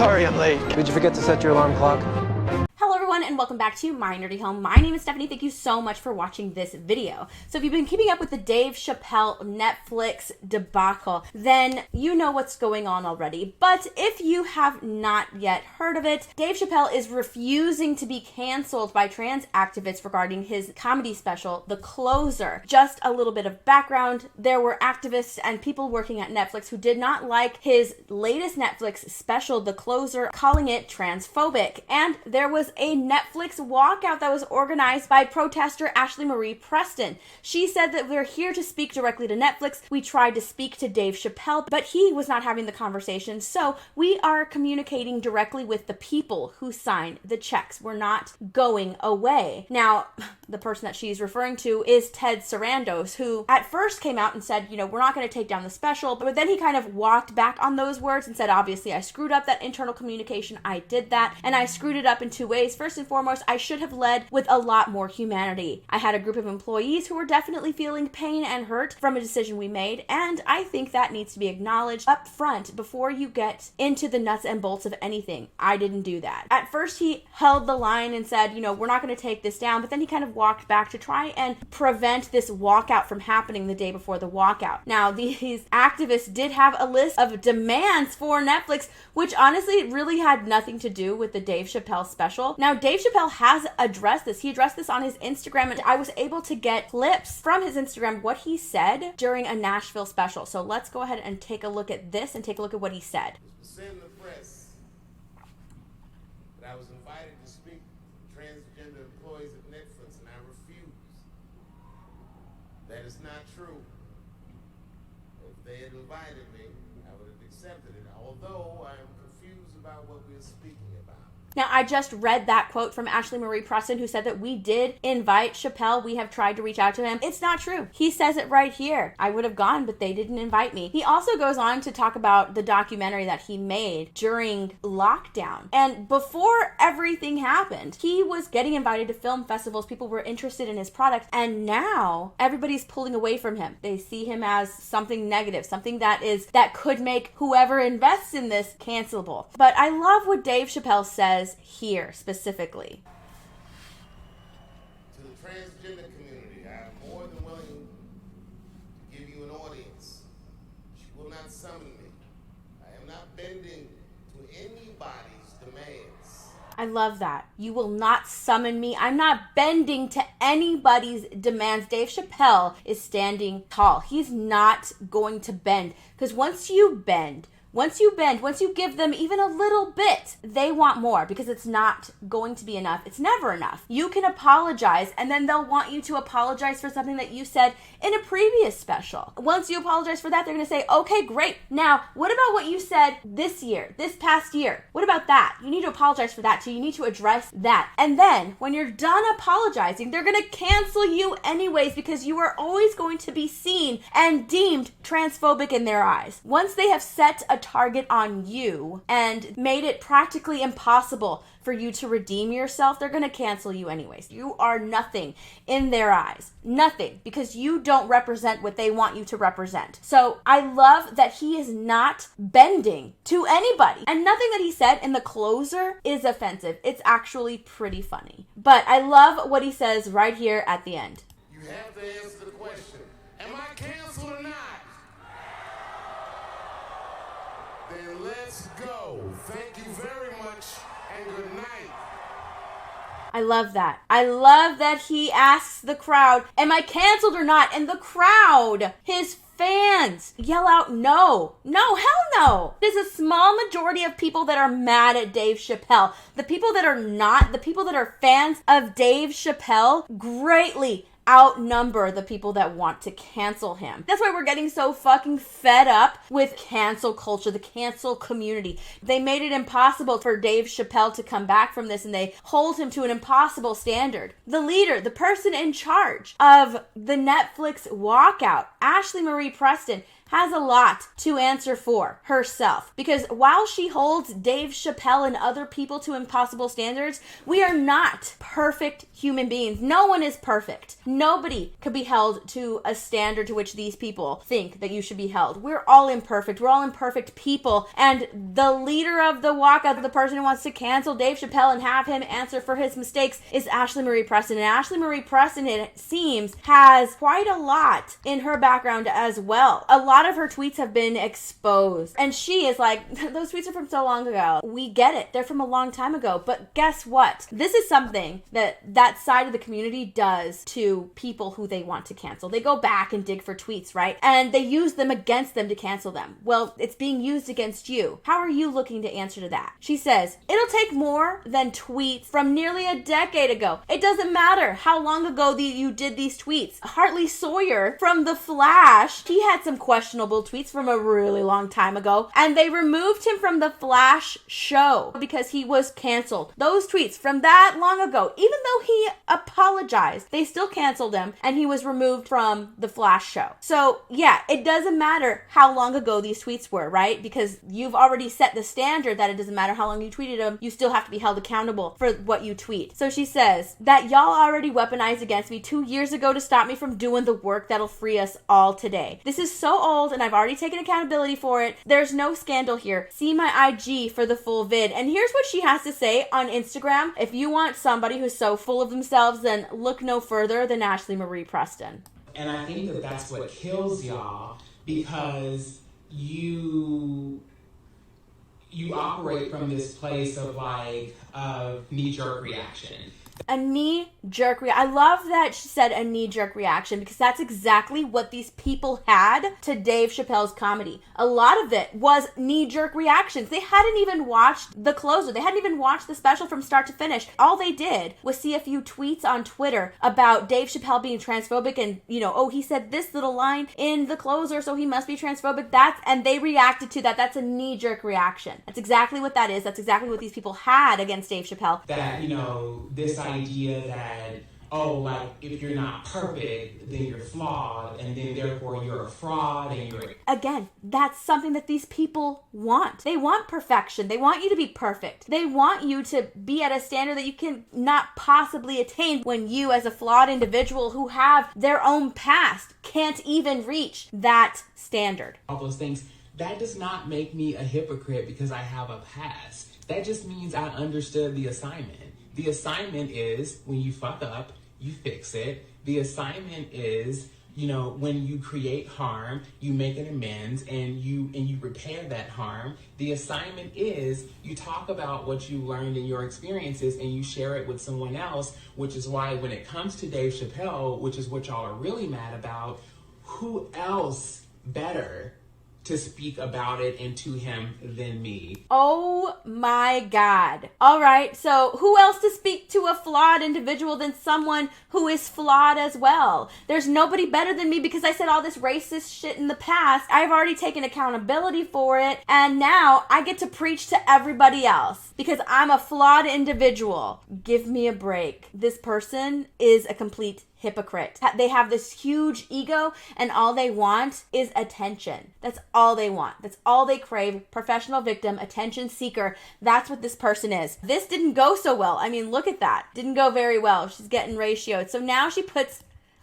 Sorry I'm late. Did you forget to set your alarm clock? Hello everyone and welcome back to My Nerdy Home. My name is Steph Anie. Thank you so much for watching this video. So if you've been keeping up with the Dave Chappelle Netflix debacle, then you know what's going on already. But if you have not yet heard of it, Dave Chappelle is refusing to be canceled by trans activists regarding his comedy special, The Closer. Just a little bit of background. There were activists and people working at Netflix who did not like his latest Netflix special, The Closer, calling it transphobic. And there was a Netflix walkout that was organized by protester Ashley Marie Preston. She said that we're here to speak directly to Netflix. We tried to speak to Dave Chappelle, but he was not having the conversation. So we are communicating directly with the people who signed the checks. We're not going away. Now, the person that she's referring to is Ted Sarandos, who at first came out and said, you know, we're not going to take down the special, but then he kind of walked back on those words and said, obviously, I screwed up that internal communication. I did that, and I screwed it up in two ways. First and foremost, I should have led with a lot more humanity. I had a group of employees who were definitely feeling pain and hurt from a decision we made, and I think that needs to be acknowledged up front before you get into the nuts and bolts of anything. I didn't do that. At first, he held the line and said, you know, we're not going to take this down, but then he kind of walked back to try and prevent this walkout from happening the day before the walkout. Now, these activists did have a list of demands for Netflix, which honestly really had nothing to do with the Dave Chappelle special. Now, Dave Chappelle has addressed this. He addressed this on his Instagram, and I was able to get clips from his Instagram, what he said during a Nashville special. So let's go ahead and take a look at this and take a look at what he said. It was said in the press that I was invited to speak to transgender employees at Netflix, and I refused. That is not true. If they had invited me, I would have accepted it, although I am confused about what we are speaking about. Now, I just read that quote from Ashley Marie Preston, who said that we did invite Chappelle. We have tried to reach out to him. It's not true. He says it right here. I would have gone, but they didn't invite me. He also goes on to talk about the documentary that he made during lockdown. And before everything happened, he was getting invited to film festivals. People were interested in his product. And now everybody's pulling away from him. They see him as something negative, something that could make whoever invests in this cancelable. But I love what Dave Chappelle says here specifically. To the transgender community, I am more than willing to give you an audience. She will not summon me. I am not bending to anybody's demands. I love that. You will not summon me. I'm not bending to anybody's demands. Dave Chappelle is standing tall. He's not going to bend, because once you give them even a little bit, they want more, because it's not going to be enough. It's never enough. You can apologize, and then they'll want you to apologize for something that you said in a previous special. Once you apologize for that, they're going to say, okay, great. Now, what about what you said this past year? What about that? You need to apologize for that too. You need to address that. And then when you're done apologizing, they're going to cancel you anyways, because you are always going to be seen and deemed transphobic in their eyes. Once they have set a target on you and made it practically impossible for you to redeem yourself, they're going to cancel you anyways. You are nothing in their eyes. Nothing, because you don't represent what they want you to represent. So I love that he is not bending to anybody. And nothing that he said in The Closer is offensive. It's actually pretty funny. But I love what he says right here at the end. You have to answer the question, am I canceled or not? Then let's go. Thank you very much, and good night. I love that. I love that he asks the crowd, am I canceled or not? And the crowd, his fans, yell out, no. No, hell no. There's a small majority of people that are mad at Dave Chappelle. The people that are not, the people that are fans of Dave Chappelle, greatly outnumber the people that want to cancel him. That's why we're getting so fucking fed up with cancel culture, the cancel community. They made it impossible for Dave Chappelle to come back from this, and they hold him to an impossible standard. The leader, the person in charge of the Netflix walkout, Ashley Marie Preston, has a lot to answer for herself. Because while she holds Dave Chappelle and other people to impossible standards, we are not perfect human beings. No one is perfect. Nobody could be held to a standard to which these people think that you should be held. We're all imperfect. We're all imperfect people. And the leader of the walkout, the person who wants to cancel Dave Chappelle and have him answer for his mistakes, is Ashley Marie Preston. And Ashley Marie Preston, it seems, has quite a lot in her background as well. A lot of her tweets have been exposed. And she is like, those tweets are from so long ago. We get it. They're from a long time ago. But guess what? This is something that side of the community does to people who they want to cancel. They go back and dig for tweets, right? And they use them against them to cancel them. Well, it's being used against you. How are you looking to answer to that? She says, it'll take more than tweets from nearly a decade ago. It doesn't matter how long ago you did these tweets. Hartley Sawyer from The Flash, he had some questionable tweets from a really long time ago, and they removed him from The Flash show because he was canceled. Those tweets from that long ago, even though he apologized, they still canceled him and he was removed from The Flash show. So yeah, it doesn't matter how long ago these tweets were, right? Because you've already set the standard that it doesn't matter how long you tweeted them, you still have to be held accountable for what you tweet. So she says that y'all already weaponized against me 2 years ago to stop me from doing the work that'll free us all today. This is so old and I've already taken accountability for it. There's no scandal here. See my IG for the full vid. And here's what she has to say on Instagram. If you want somebody who's so full of themselves, then look no further than Ashley Marie Preston. And I think that that's what kills y'all, because you operate from this place of like knee-jerk reaction. A knee-jerk reaction. I love that she said a knee-jerk reaction, because that's exactly what these people had to Dave Chappelle's comedy. A lot of it was knee-jerk reactions. They hadn't even watched the closer. They hadn't even watched the special from start to finish. All they did was see a few tweets on Twitter about Dave Chappelle being transphobic and, he said this little line in the closer, so he must be transphobic. And they reacted to that. That's a knee-jerk reaction. That's exactly what that is. That's exactly what these people had against Dave Chappelle. That, this idea that, if you're not perfect, then you're flawed, and then therefore you're a fraud, and you're... Again, that's something that these people want. They want perfection. They want you to be perfect. They want you to be at a standard that you can not possibly attain when you, as a flawed individual who have their own past, can't even reach that standard. All those things. That does not make me a hypocrite because I have a past. That just means I understood the assignment. The assignment is when you fuck up, you fix it. The assignment is, when you create harm, you make an amends and you repair that harm. The assignment is you talk about what you learned in your experiences and you share it with someone else, which is why when it comes to Dave Chappelle, which is what y'all are really mad about, who else better to speak about it and to him than me? Oh my God. All right. So who else to speak to a flawed individual than someone who is flawed as well? There's nobody better than me because I said all this racist shit in the past. I've already taken accountability for it. And now I get to preach to everybody else because I'm a flawed individual. Give me a break. This person is a complete hypocrite. They have this huge ego and all they want is attention. That's all they want. That's all they crave. Professional victim, attention seeker. That's what this person is. This didn't go so well. I mean, look at that. Didn't go very well. She's getting ratioed. So now she puts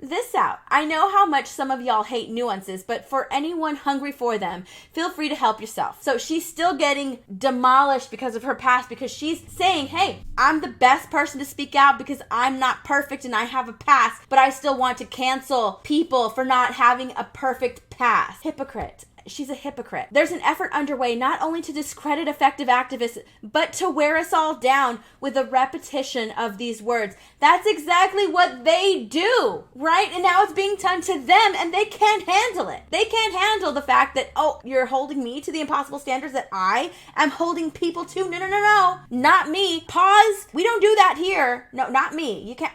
this out. I know how much some of y'all hate nuances, but for anyone hungry for them, feel free to help yourself. So she's still getting demolished because of her past, because she's saying, hey, I'm the best person to speak out because I'm not perfect and I have a past, but I still want to cancel people for not having a perfect past. Hypocrite. She's a hypocrite. There's an effort underway not only to discredit effective activists, but to wear us all down with a repetition of these words. That's exactly what they do, right? And now it's being done to them and they can't handle it. They can't handle the fact that, you're holding me to the impossible standards that I am holding people to. No. Not me. Pause. We don't do that here. No, not me. You can't.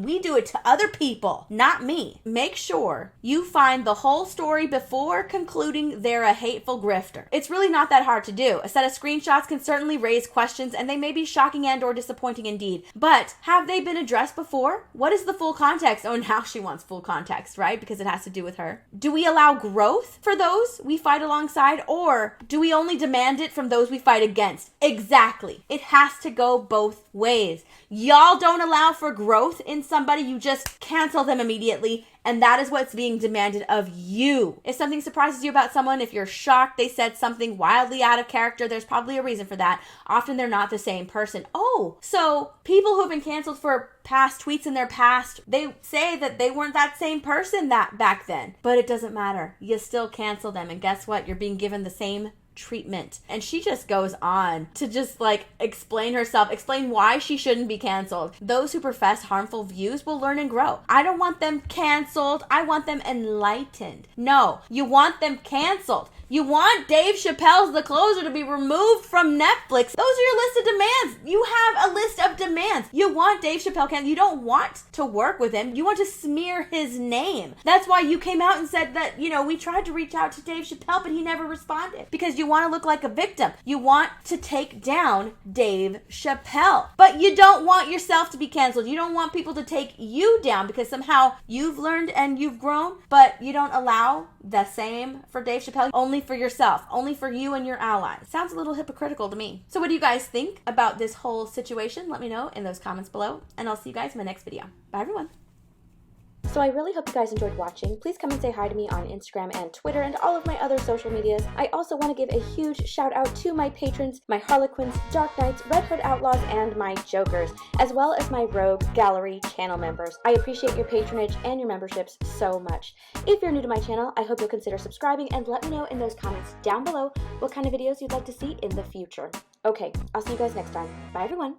We do it to other people, not me. Make sure you find the whole story before before concluding they're a hateful grifter. It's really not that hard to do. A set of screenshots can certainly raise questions, and they may be shocking and or disappointing indeed. But have they been addressed before? What is the full context? Oh, now she wants full context, right? Because it has to do with her. Do we allow growth for those we fight alongside, or do we only demand it from those we fight against? Exactly. It has to go both ways. Y'all don't allow for growth in somebody, you just cancel them immediately, and that is what's being demanded of you. If something surprises you about someone, if you're shocked they said something wildly out of character, there's probably a reason for that. Often they're not the same person. Oh, so people who have been canceled for past tweets in their past, they say that they weren't that same person that back then. But it doesn't matter. You still cancel them, and guess what? You're being given the same treatment. And she just goes on to just like explain herself, explain why she shouldn't be canceled. Those who profess harmful views will learn and grow. I don't want them canceled. I want them enlightened. No, you want them canceled. You want Dave Chappelle's The Closer to be removed from Netflix. Those are your list of demands. You have a list of demands. You want Dave Chappelle canceled. You don't want to work with him. You want to smear his name. That's why you came out and said that, we tried to reach out to Dave Chappelle, but he never responded. Because you want to look like a victim. You want to take down Dave Chappelle. But you don't want yourself to be canceled. You don't want people to take you down because somehow you've learned and you've grown, but you don't allow the same for Dave Chappelle. Only for yourself, only for you and your allies. Sounds a little hypocritical to me. So what do you guys think about this whole situation? Let me know in those comments below, and I'll see you guys in my next video. Bye everyone. So I really hope you guys enjoyed watching. Please come and say hi to me on Instagram and Twitter and all of my other social medias. I also want to give a huge shout out to my patrons, my Harlequins, Dark Knights, Red Hood Outlaws, and my Jokers, as well as my Rogue Gallery channel members. I appreciate your patronage and your memberships so much. If you're new to my channel, I hope you'll consider subscribing and let me know in those comments down below what kind of videos you'd like to see in the future. Okay, I'll see you guys next time. Bye everyone.